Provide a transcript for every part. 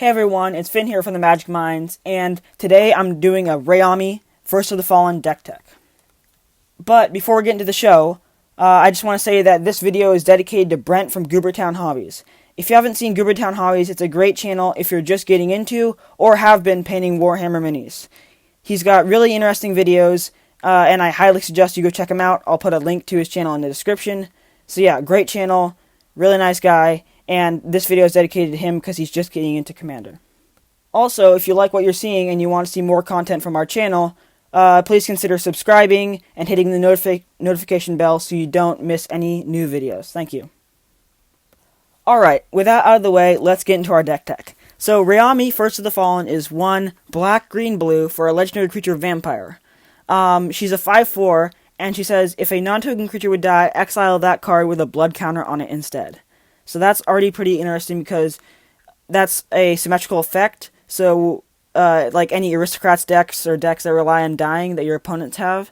Hey everyone, it's Finn here from the Magic Minds, and today I'm doing a Rayami First of the Fallen deck tech. But before we get into the show, I just want to say that this video is dedicated to Brent from Goobertown Hobbies. If you haven't seen Goobertown Hobbies, it's a great channel if you're just getting into or have been painting Warhammer minis. He's got really interesting videos, and I highly suggest you go check him out. I'll put a link to his channel in the description. So yeah, great channel, really nice guy. And this video is dedicated to him because he's just getting into Commander. Also, if you like what you're seeing and you want to see more content from our channel, please consider subscribing and hitting the notification bell so you don't miss any new videos. Thank you. Alright, with that out of the way, let's get into our deck tech. So, Rayami, First of the Fallen, is 1 black, green, blue for a legendary creature vampire. She's a 5/4, and she says, if a non-token creature would die, exile that card with a blood counter on it instead. So that's already pretty interesting because that's a symmetrical effect. So, like any Aristocrats decks or decks that rely on dying that your opponents have,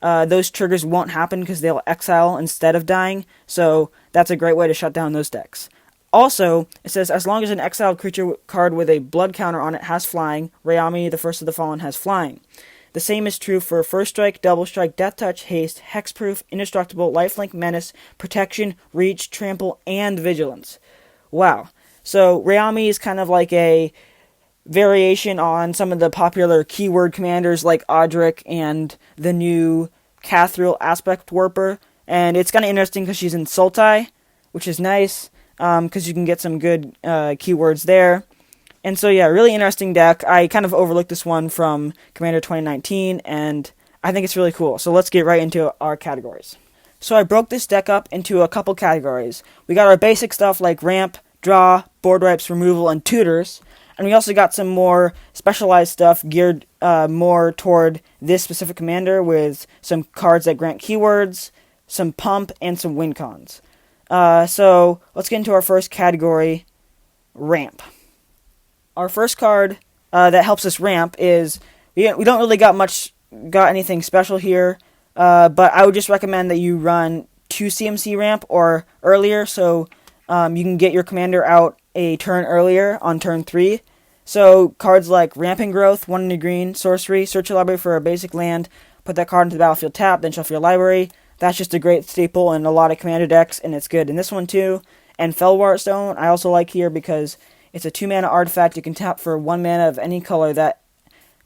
those triggers won't happen because they'll exile instead of dying. So that's a great way to shut down those decks. Also, it says, as long as an exiled creature card with a blood counter on it has flying, Rayami, the First of the Fallen, has flying. The same is true for First Strike, Double Strike, Death Touch, Haste, Hexproof, Indestructible, Lifelink, Menace, Protection, Reach, Trample, and Vigilance. Wow. So Rayami is kind of like a variation on some of the popular keyword commanders like Audric and the new Cathril Aspect Warper. And it's kind of interesting because she's in Sultai, which is nice because you can get some good keywords there. And so, yeah, really interesting deck. I kind of overlooked this one from Commander 2019, and I think it's really cool. So let's get right into our categories. So I broke this deck up into a couple categories. We got our basic stuff like ramp, draw, board wipes, removal, and tutors. And we also got some more specialized stuff geared more toward this specific commander with some cards that grant keywords, some pump, and some win cons. So let's get into our first category, ramp. Our first card that helps us ramp is, we don't really got anything special here, but I would just recommend that you run 2 CMC ramp or earlier, so you can get your commander out a turn earlier on turn 3. So cards like Rampant Growth, 1 in a green, sorcery, search your library for a basic land, put that card into the battlefield tap, then shuffle your library. That's just a great staple in a lot of commander decks, and it's good in this one too. And Felwart Stone I also like here because it's a 2-mana artifact you can tap for 1 mana of any color that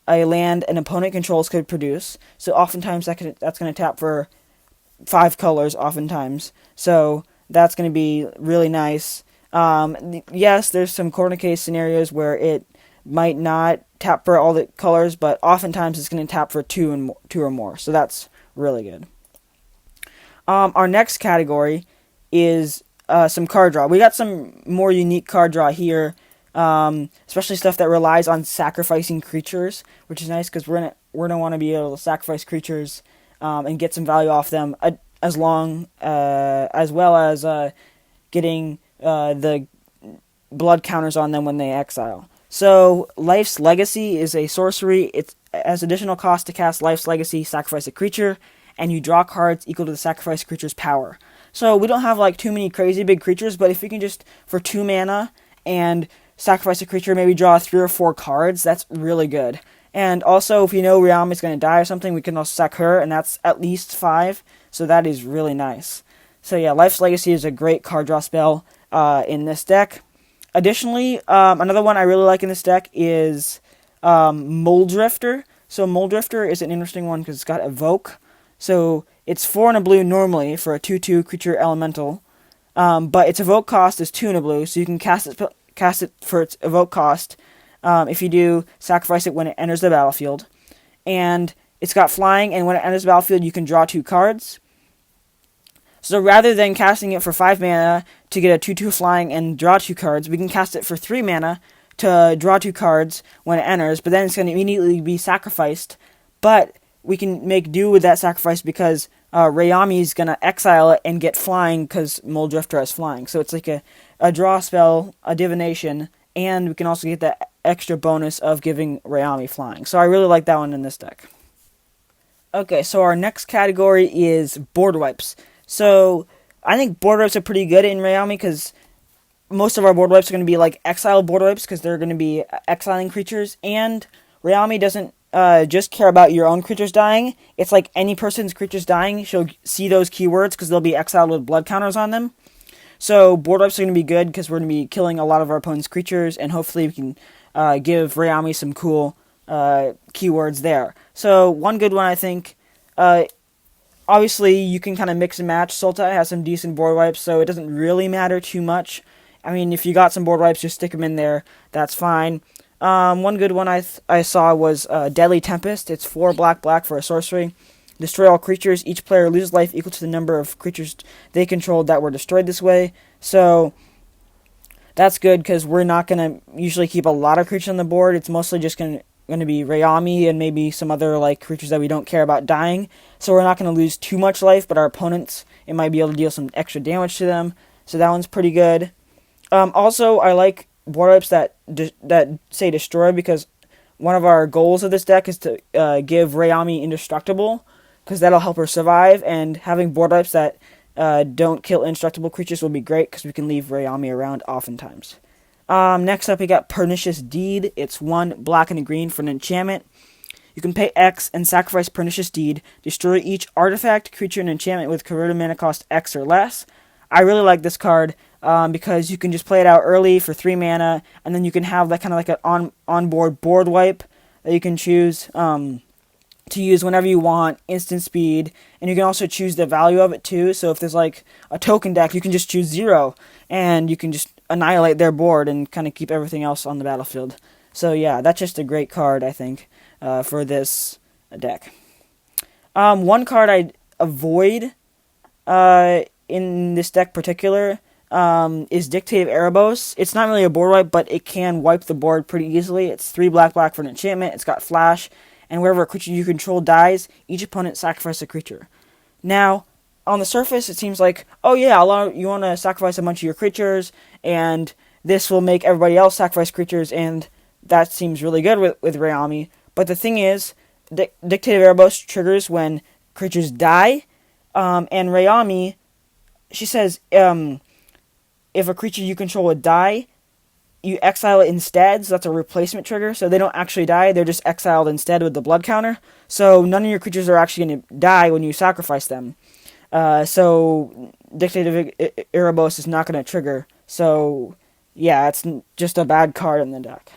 a land an opponent controls could produce. So oftentimes that's going to tap for 5 colors oftentimes. So that's going to be really nice. Yes, there's some corner case scenarios where it might not tap for all the colors, but oftentimes it's going to tap for 2 or more. So that's really good. Our next category is some card draw. We got some more unique card draw here, especially stuff that relies on sacrificing creatures, which is nice because we're gonna want to be able to sacrifice creatures and get some value off them, as well as getting the blood counters on them when they exile. So Life's Legacy is a sorcery. It has additional cost to cast Life's Legacy, sacrifice a creature, and you draw cards equal to the sacrificed creature's power. So we don't have like too many crazy big creatures, but if we can just, for 2 mana, and sacrifice a creature, maybe draw 3 or 4 cards, that's really good. And also, if you know Rayami is going to die or something, we can also sack her, and that's at least 5, so that is really nice. So yeah, Life's Legacy is a great card draw spell in this deck. Additionally, another one I really like in this deck is Mulldrifter. So Mulldrifter is an interesting one because it's got Evoke. So it's 4 and a blue normally for a 2/2 creature elemental, but its evoke cost is 2 and a blue, so you can cast it for its evoke cost. If you do, sacrifice it when it enters the battlefield. And it's got flying, and when it enters the battlefield, you can draw 2 cards. So rather than casting it for 5 mana to get a 2/2 flying and draw 2 cards, we can cast it for 3 mana to draw 2 cards when it enters, but then it's going to immediately be sacrificed. But we can make do with that sacrifice because Rayami is going to exile it and get flying because Mulldrifter has flying. So it's like a draw spell, a divination, and we can also get that extra bonus of giving Rayami flying. So I really like that one in this deck. Okay, so our next category is board wipes. So I think board wipes are pretty good in Rayami because most of our board wipes are going to be like exile board wipes because they're going to be exiling creatures, and Rayami doesn't just care about your own creatures dying. It's like any person's creatures dying, she'll see those keywords because they'll be exiled with blood counters on them. So board wipes are going to be good because we're going to be killing a lot of our opponent's creatures, and hopefully we can give Rayami some cool keywords there. So one good one, I think, obviously you can kind of mix and match. Sultai has some decent board wipes, so it doesn't really matter too much. I mean, if you got some board wipes, just stick them in there. That's fine. One good one I saw was Deadly Tempest. It's 4 black for a sorcery. Destroy all creatures. Each player loses life equal to the number of creatures they controlled that were destroyed this way. So that's good because we're not going to usually keep a lot of creatures on the board. It's mostly just going to be Rayami and maybe some other like creatures that we don't care about dying. So we're not going to lose too much life, but our opponents, it might be able to deal some extra damage to them. So that one's pretty good. Also, I like board wipes that say destroy, because one of our goals of this deck is to give Rayami indestructible, because that'll help her survive, and having board wipes that don't kill indestructible creatures will be great, because we can leave Rayami around oftentimes. Next up, we got Pernicious Deed. It's 1 black and a green for an enchantment. You can pay X and sacrifice Pernicious Deed. Destroy each artifact, creature, and enchantment with converted mana cost X or less. I really like this card because you can just play it out early for 3 mana, and then you can have that kind of like an onboard board wipe that you can choose to use whenever you want, instant speed, and you can also choose the value of it too. So if there's like a token deck, you can just choose 0, and you can just annihilate their board and kind of keep everything else on the battlefield. So yeah, that's just a great card, I think, for this deck. One card I'd avoid in this deck particular is Dictative Erebos. It's not really a board wipe, but it can wipe the board pretty easily. It's 3 black for an enchantment. It's got flash, and wherever a creature you control dies, each opponent sacrifices a creature. Now, on the surface, it seems like, oh yeah, you want to sacrifice a bunch of your creatures, and this will make everybody else sacrifice creatures, and that seems really good with Rayami. But the thing is, Dictative Erebos triggers when creatures die, and Rayami, she says, if a creature you control would die, you exile it instead, so that's a replacement trigger. So they don't actually die, they're just exiled instead with the blood counter. So none of your creatures are actually going to die when you sacrifice them. So Dictative Erebos is not going to trigger. So yeah, it's just a bad card in the deck.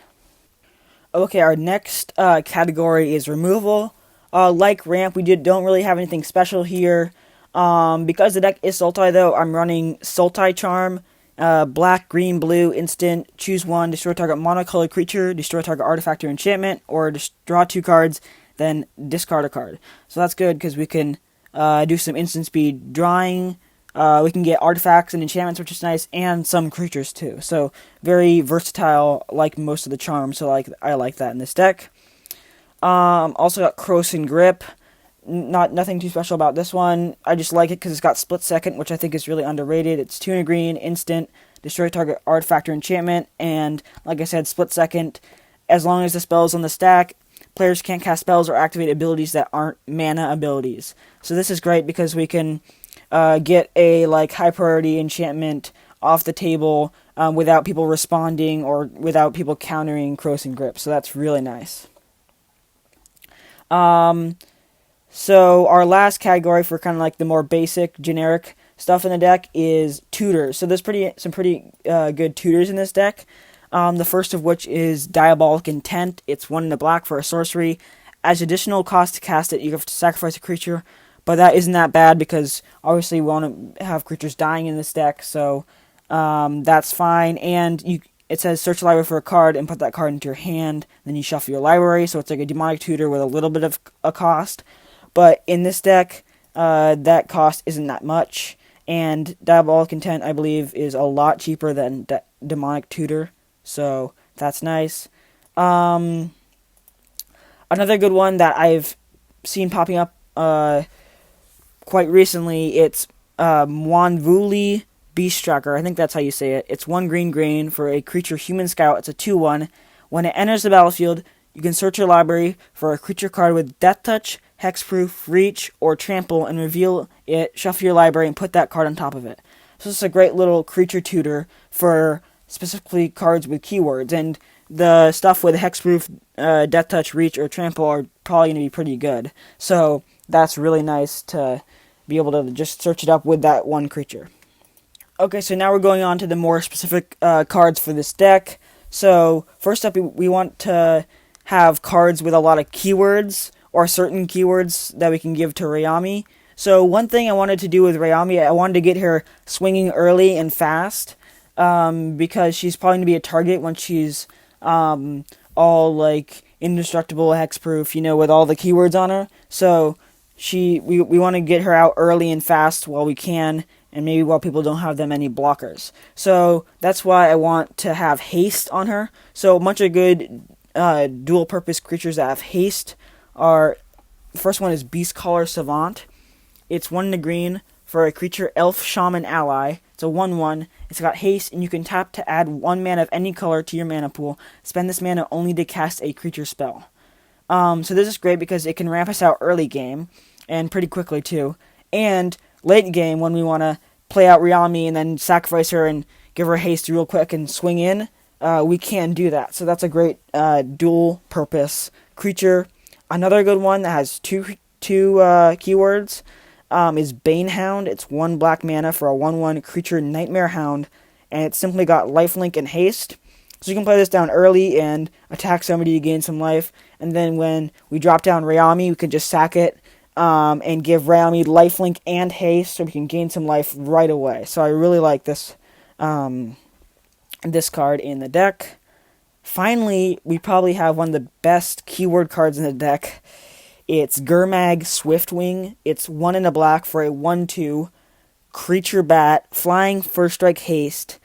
Okay, our next category is removal. Like Ramp, we don't really have anything special here. Because the deck is Sultai though, I'm running Sultai Charm. Black, green, blue, instant, choose 1, destroy target monocolored creature, destroy target artifact or enchantment, or draw 2 cards, then discard a card. So that's good because we can do some instant speed drawing, we can get artifacts and enchantments, which is nice, and some creatures too. So very versatile, like most of the charms, so I like that in this deck. Also got Krosan Grip. Nothing too special about this one. I just like it because it's got Split Second, which I think is really underrated. It's 2 and a green, instant, destroy target artifact or enchantment, and like I said, Split Second. As long as the spell is on the stack, players can't cast spells or activate abilities that aren't mana abilities. So this is great because we can get a high priority enchantment off the table without people responding or without people countering Krosan Grip. So that's really nice. So our last category for kind of like the more basic, generic stuff in the deck is tutors. So there's some pretty good tutors in this deck. The first of which is Diabolic Intent. It's 1 in the black for a sorcery. As additional cost to cast it, you have to sacrifice a creature, but that isn't that bad because obviously we want to have creatures dying in this deck, so that's fine. And it says search your library for a card and put that card into your hand, then you shuffle your library, so it's like a demonic tutor with a little bit of a cost. But in this deck, that cost isn't that much, and Diabolic Intent, I believe, is a lot cheaper than Demonic Tutor, so that's nice. Another good one that I've seen popping up quite recently, it's Mwanvuli Beast Tracker. I think that's how you say it. It's 1 green for a creature human scout. It's a 2/1. When it enters the battlefield, you can search your library for a creature card with Death Touch, Hexproof, Reach, or Trample, and reveal it, shuffle your library, and put that card on top of it. So this is a great little creature tutor for specifically cards with keywords, and the stuff with hexproof, death touch, reach, or trample are probably going to be pretty good. So that's really nice to be able to just search it up with that one creature. Okay, so now we're going on to the more specific cards for this deck. So first up, we want to have cards with a lot of keywords, or certain keywords that we can give to Rayami. So one thing I wanted to do with Rayami, I wanted to get her swinging early and fast, because she's probably going to be a target when she's all like indestructible, hexproof, with all the keywords on her. So we want to get her out early and fast while we can, and maybe while people don't have that many blockers. So that's why I want to have haste on her. So a bunch of good dual-purpose creatures that have haste are, the first one is Beasicaller Savani. It's 1 in the green for a creature elf shaman ally. It's a 1/1. It's got haste, and you can tap to add 1 mana of any color to your mana pool. Spend this mana only to cast a creature spell. So this is great because it can ramp us out early game, and pretty quickly too. And late game, when we want to play out Rayami and then sacrifice her and give her haste real quick and swing in, we can do that. So that's a great dual-purpose creature. Another good one that has two keywords is Banehound. It's 1 black mana for a 1/1 creature Nightmare Hound, and it's simply got lifelink and haste. So you can play this down early and attack somebody to gain some life, and then when we drop down Rayami, we can just sack it and give Rayami lifelink and haste, so we can gain some life right away. So I really like this this card in the deck. Finally, we probably have one of the best keyword cards in the deck. It's Gurmag Swiftwing. It's 1 in a black for a 1/2 creature bat, flying, first strike, haste.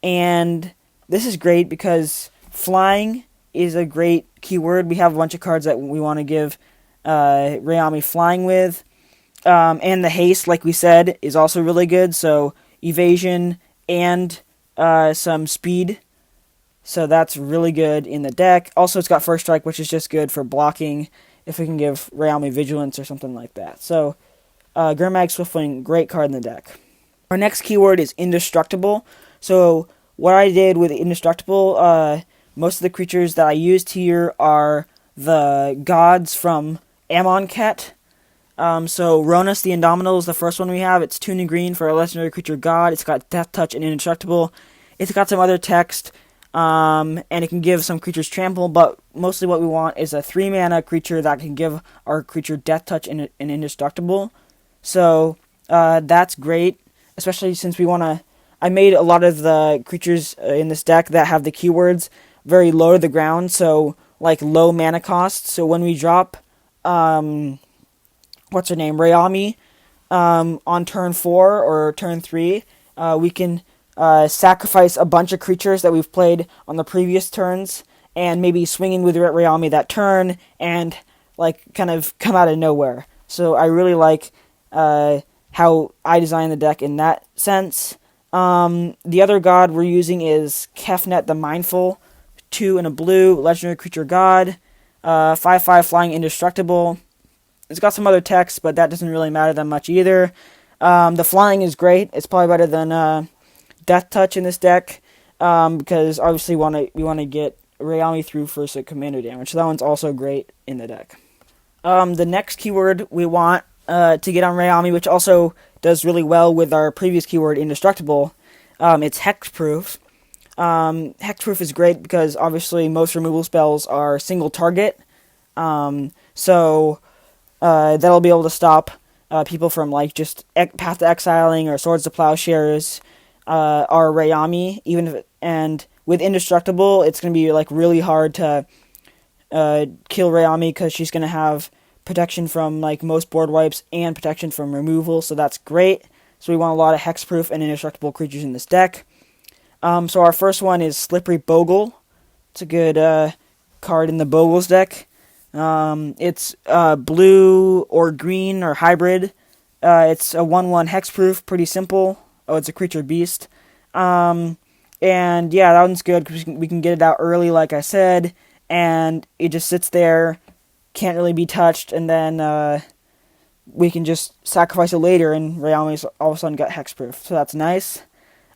And this is great because flying is a great keyword. We have a bunch of cards that we want to give Rayami flying with. And the haste, like we said, is also really good. So evasion and some speed. So that's really good in the deck. Also, it's got first strike, which is just good for blocking if we can give Rayami vigilance or something like that. So Gurmag Swiftwing, great card in the deck. Our next keyword is indestructible. So what I did with indestructible, most of the creatures that I used here are the gods from Amonkhet. So Ronus the Indomitable is the first one we have. It's 2 in green for a legendary creature god. It's got death touch and indestructible. It's got some other text, and it can give some creatures trample, but mostly what we want is a 3 mana creature that can give our creature death touch and indestructible. So that's great, especially since we want to... I made a lot of the creatures in this deck that have the keywords very low to the ground, so like low mana cost. So when we drop, what's her name, Rayami, on turn 4 or turn 3, we can sacrifice a bunch of creatures that we've played on the previous turns, and maybe swing in with Rayami that turn, and like kind of come out of nowhere. So I really like how I designed the deck in that sense. The other god we're using is Kefnet the Mindful, 2 in a blue, legendary creature god, 5/5 flying indestructible. It's got some other text, but that doesn't really matter that much either. The flying is great. It's probably better than death touch in this deck, because obviously we want to get Rayami through for some commander damage. So that one's also great in the deck. The next keyword we want to get on Rayami, which also does really well with our previous keyword, indestructible, it's hexproof. Hexproof is great because obviously most removal spells are single target, so that'll be able to stop people from like just Path to Exiling or Swords to Plowshares our Rayami, and with indestructible, it's going to be like really hard to kill Rayami because she's going to have protection from like most board wipes and protection from removal, so that's great. So we want a lot of hexproof and indestructible creatures in this deck. So our first one is Slippery Bogle. It's a good card in the Bogles deck. It's blue or green or hybrid. It's a 1/1 hexproof, pretty simple. Oh, it's a creature beast. And yeah, that one's good because we can get it out early, like I said, and it just sits there, can't really be touched, and then we can just sacrifice it later, and Rayami's all of a sudden got hexproof, so that's nice.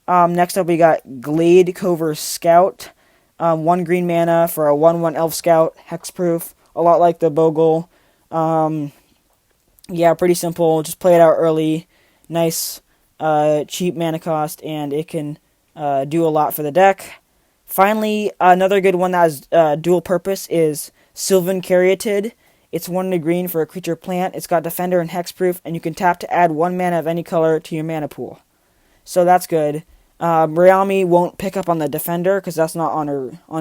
Next up, we got Gladecover Scout. 1 green mana for a 1/1 Elf Scout, hexproof, a lot like the Bogle. Yeah, pretty simple. Just play it out early. Nice, cheap mana cost, and it can do a lot for the deck. Finally, another good one that has dual purpose is Sylvan Caryatid. It's 1 green for a creature plant. It's got Defender and Hexproof, and you can tap to add 1 mana of any color to your mana pool. So that's good. Rayami won't pick up on the Defender because that's not on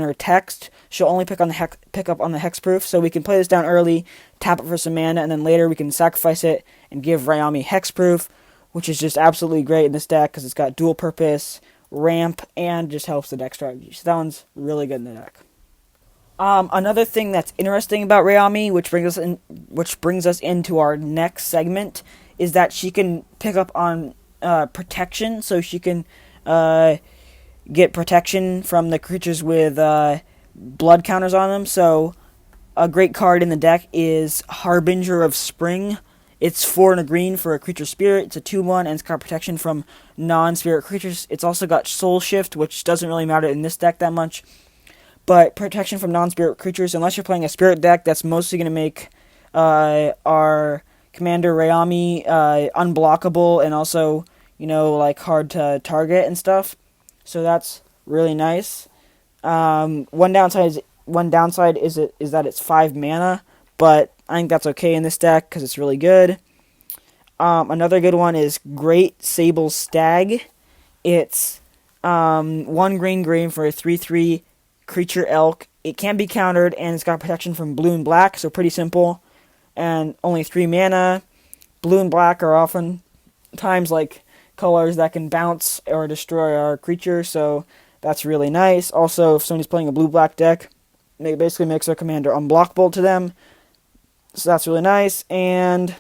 her text. She'll only pick up on the Hexproof. So we can play this down early, tap it for some mana, and then later we can sacrifice it and give Rayami Hexproof, which is just absolutely great in this deck because it's got dual purpose, ramp, and just helps the deck strategy. So that one's really good in the deck. Another thing that's interesting about Rayami, which brings us into our next segment, is that she can pick up on protection, so she can get protection from the creatures with blood counters on them. So a great card in the deck is Harbinger of Spring. It's 4 green for a creature spirit. It's a 2/1, and it's got protection from non-spirit creatures. It's also got Soul Shift, which doesn't really matter in this deck that much. But protection from non-spirit creatures, unless you're playing a spirit deck, that's mostly going to make our commander Rayami unblockable and also, like hard to target and stuff. So that's really nice. One downside is that it's 5 mana, but I think that's okay in this deck because it's really good. Another good one is Great Sable Stag. It's 1 green for a 3/3 creature elk. It can be countered, and it's got protection from blue and black, so pretty simple. And only 3 mana. Blue and black are often times like colors that can bounce or destroy our creature, so that's really nice. Also, if somebody's playing a blue-black deck, it basically makes our commander unblockable to them, so that's really nice. And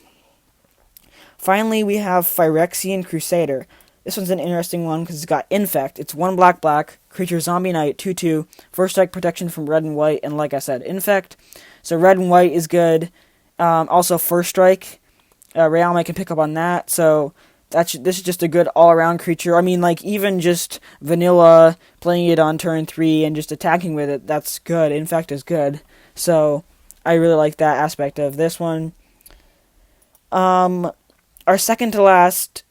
finally, we have Phyrexian Crusader. This one's an interesting one because it's got Infect. It's 1 black, creature zombie knight, 2/2, first strike protection from red and white, and like I said, Infect. So red and white is good. Also first strike, Rayami can pick up on that, so this is just a good all-around creature. I mean, like, even just vanilla, playing it on turn 3 and just attacking with it, that's good. Infect is good. So I really like that aspect of this one. Our last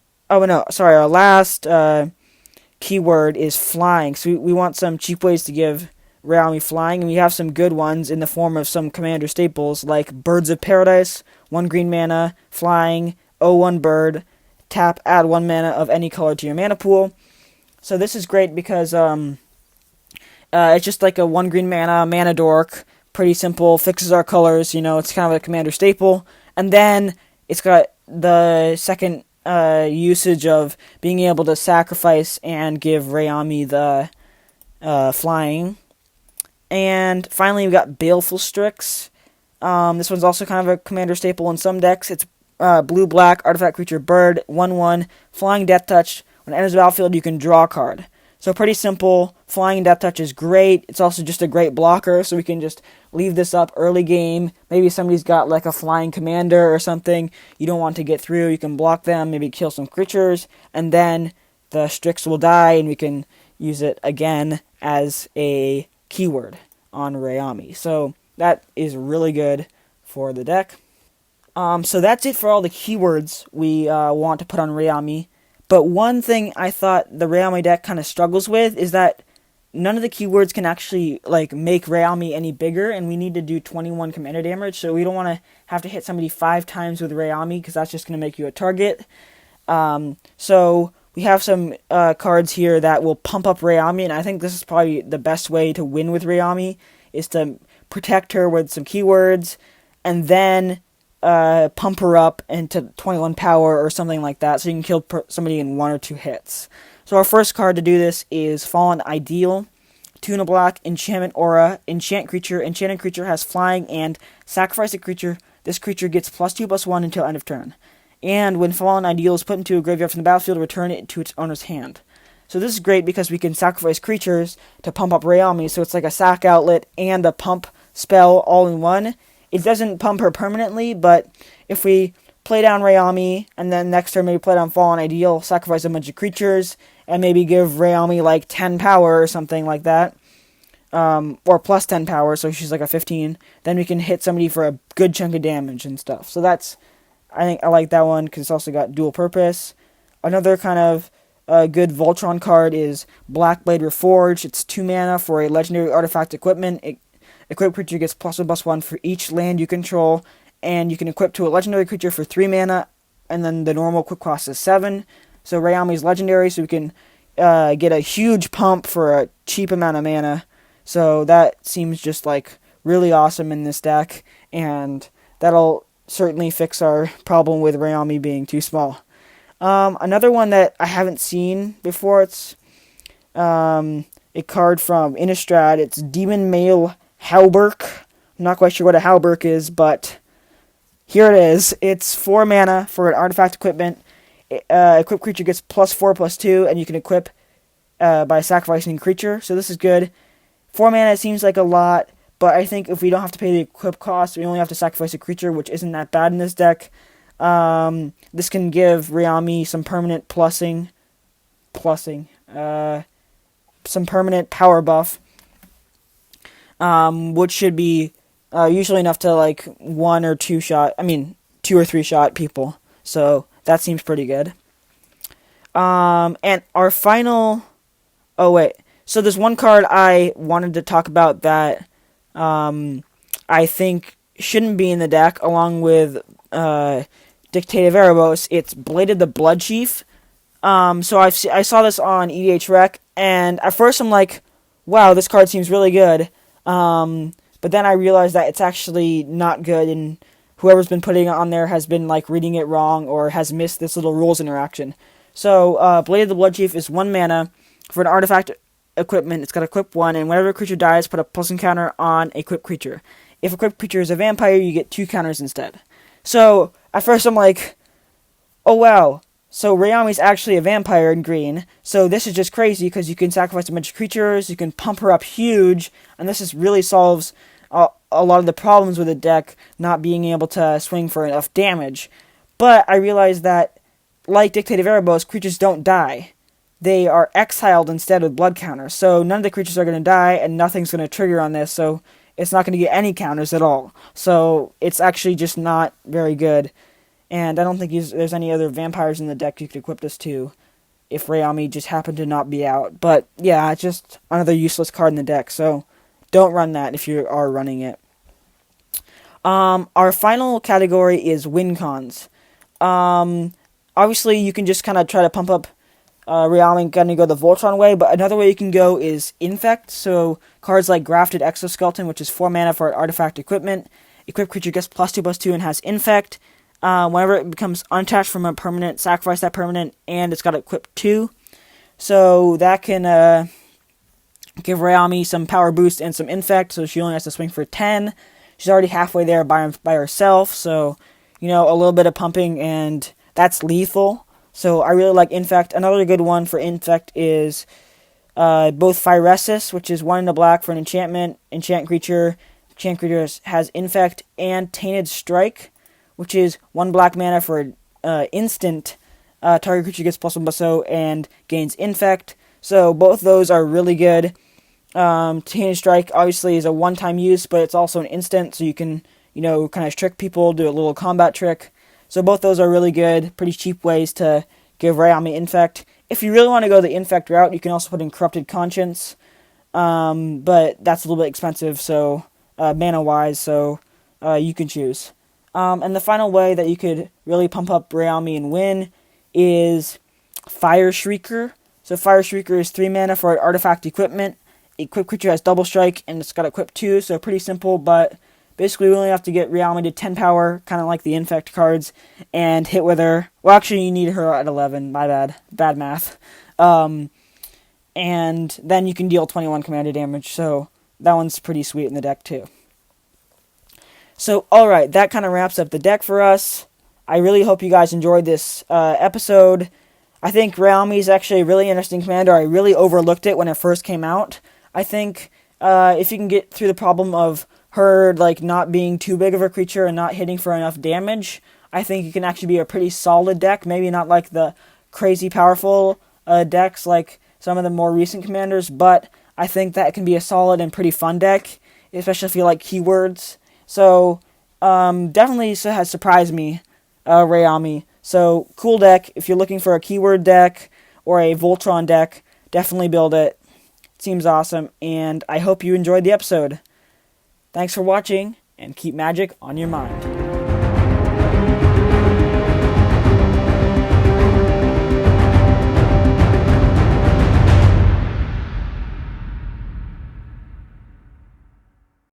keyword is flying. So we want some cheap ways to give Rayami flying, and we have some good ones in the form of some commander staples like Birds of Paradise, 1 green mana, flying, 0/1 bird, tap, add 1 mana of any color to your mana pool. So this is great because it's just like a 1 green mana dork, pretty simple, fixes our colors, it's kind of a commander staple. And then it's got the second usage of being able to sacrifice and give Rayami the flying. And finally, we got Baleful Strix. This one's also kind of a commander staple in some decks. It's blue-black, artifact creature, bird, 1/1, flying death touch. When it enters the battlefield, you can draw a card. So pretty simple. Flying death touch is great. It's also just a great blocker, so we can just leave this up early game. Maybe somebody's got like a flying commander or something you don't want to get through. You can block them, maybe kill some creatures, and then the Strix will die, and we can use it again as a keyword on Rayami. So that is really good for the deck. So that's it for all the keywords we want to put on Rayami. But one thing I thought the Rayami deck kind of struggles with is that none of the keywords can actually make Rayami any bigger, and we need to do 21 commander damage, so we don't want to have to hit somebody 5 times with Rayami, because that's just going to make you a target. So we have some cards here that will pump up Rayami, and I think this is probably the best way to win with Rayami, is to protect her with some keywords, and then pump her up into 21 power or something like that, so you can kill somebody in 1 or 2 hits. So our first card to do this is Fallen Ideal. 2 black, enchantment aura, enchant creature. Enchanted creature has flying, and sacrifice a creature. This creature gets +2/+1 until end of turn. And when Fallen Ideal is put into a graveyard from the battlefield, return it to its owner's hand. So this is great because we can sacrifice creatures to pump up Rayami, so it's like a sack outlet and a pump spell all in one. It doesn't pump her permanently, but if we play down Rayami, and then next turn maybe play down Fallen Ideal, sacrifice a bunch of creatures, and maybe give Rayami like 10 power or something like that. Or plus 10 power, so she's like a 15. Then we can hit somebody for a good chunk of damage and stuff. So I think I like that one because it's also got dual purpose. Another kind of good Voltron card is Blackblade Reforged. It's 2 mana for a legendary artifact equipment. Equipped creature gets +1/+1 for each land you control, and you can equip to a legendary creature for 3 mana, and then the normal equip cost is 7. So Rayami's legendary, so we can get a huge pump for a cheap amount of mana. So that seems just like really awesome in this deck, and that'll certainly fix our problem with Rayami being too small. Another one that I haven't seen before, it's a card from Innistrad. It's Demonmail Hauberk. I'm not quite sure what a Hauberk is, but here it is. It's 4 mana for an artifact equipment. Equipped creature gets +4/+2, and you can equip by sacrificing a creature, so this is good. 4 mana seems like a lot, but I think if we don't have to pay the equip cost, we only have to sacrifice a creature, which isn't that bad in this deck. This can give Rayami some permanent some permanent power buff, which should be usually enough to like 1 or 2 2 or 3 shot people. So that seems pretty good. And our final, so there's one card I wanted to talk about that I think shouldn't be in the deck, along with Dictative Erebos. It's Bladed the Bloodchief. So I saw this on EDH Rec, and at first I'm like, wow, this card seems really good. But then I realized that it's actually not good, and whoever's been putting it on there has been like reading it wrong or has missed this little rules interaction. So Bladed the Bloodchief is 1 mana for an artifact equipment. It's got equip 1, and whenever a creature dies, put a +1 counter on equipped creature. If equipped creature is a vampire, you get 2 counters instead. So at first I'm like, oh wow, so Rayami's actually a vampire in green, so this is just crazy because you can sacrifice a bunch of creatures, you can pump her up huge, and this really solves a lot of the problems with the deck not being able to swing for enough damage. But I realized that, like Dictative Erebos, creatures don't die. They are exiled instead with blood counters, so none of the creatures are going to die, and nothing's going to trigger on this, so it's not going to get any counters at all. So it's actually just not very good, and I don't think there's any other vampires in the deck you could equip this to if Rayami just happened to not be out. But yeah, it's just another useless card in the deck, so don't run that if you are running it. Our final category is win cons. Obviously, you can just kind of try to pump up Rayami, gonna go the Voltron way, but another way you can go is Infect. So cards like Grafted Exoskeleton, which is 4 mana for an artifact equipment. Equipped creature gets +2/+2 and has Infect. Whenever it becomes unattached from a permanent, sacrifice that permanent, and it's got equipped 2. So that can give Rayami some power boost and some Infect, so she only has to swing for 10. She's already halfway there by herself, so, a little bit of pumping, and that's lethal. So I really like Infect. Another good one for Infect is both Phyrexian, which is 1 in the black for an enchantment. Enchant creature has Infect, and Tainted Strike, which is 1 black mana for instant. Target creature gets +1/+0 and gains Infect. So both those are really good. Tainted Strike obviously is a one-time use, but it's also an instant, so you can, kind of trick people, do a little combat trick. So both those are really good, pretty cheap ways to give Rayami Infect. If you really want to go the Infect route, you can also put in Corrupted Conscience, but that's a little bit expensive, so mana-wise, so you can choose. And the final way that you could really pump up Rayami and win is Fire Shrieker. So Fire Shrieker is 3 mana for an artifact equipment. Equipped creature has double strike, and it's got equip 2, so pretty simple, but basically we only have to get Rayami to 10 power, kind of like the Infect cards, and hit with her. Well, actually, you need her at 11, my bad. Bad math. And then you can deal 21 commander damage, so that one's pretty sweet in the deck, too. So, alright, that kind of wraps up the deck for us. I really hope you guys enjoyed this episode. I think Rayami is actually a really interesting commander. I really overlooked it when it first came out. I think if you can get through the problem of her not being too big of a creature and not hitting for enough damage, I think it can actually be a pretty solid deck. Maybe not like the crazy powerful decks like some of the more recent commanders, but I think that can be a solid and pretty fun deck, especially if you like keywords. So, definitely has surprised me, Rayami. So, cool deck. If you're looking for a keyword deck or a Voltron deck, definitely build it. It seems awesome, and I hope you enjoyed the episode. Thanks for watching, and keep magic on your mind.